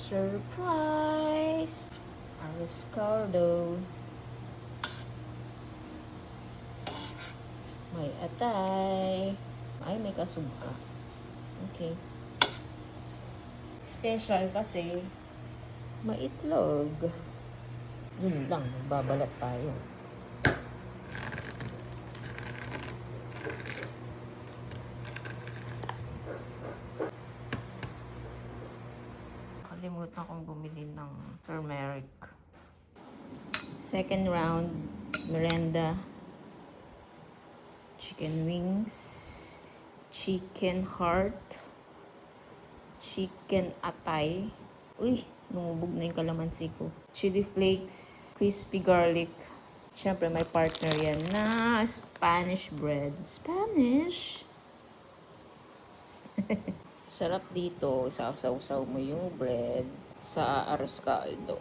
Surprise! Arroz caldo. May atay. Ay, may kasubka. Okay. Special kasi may itlog. Yun lang, magbabalat tayo. Nakalimutan kong bumili ng turmeric. Second round, merenda. Chicken wings. Chicken heart. Chicken atay. Uy, lumubog na yung kalamansi ko. Chili flakes. Crispy garlic. Siyempre, may partner yan na Spanish bread. Spanish! Sarap dito. Sausaw-saw mo yung bread sa arroz caldo.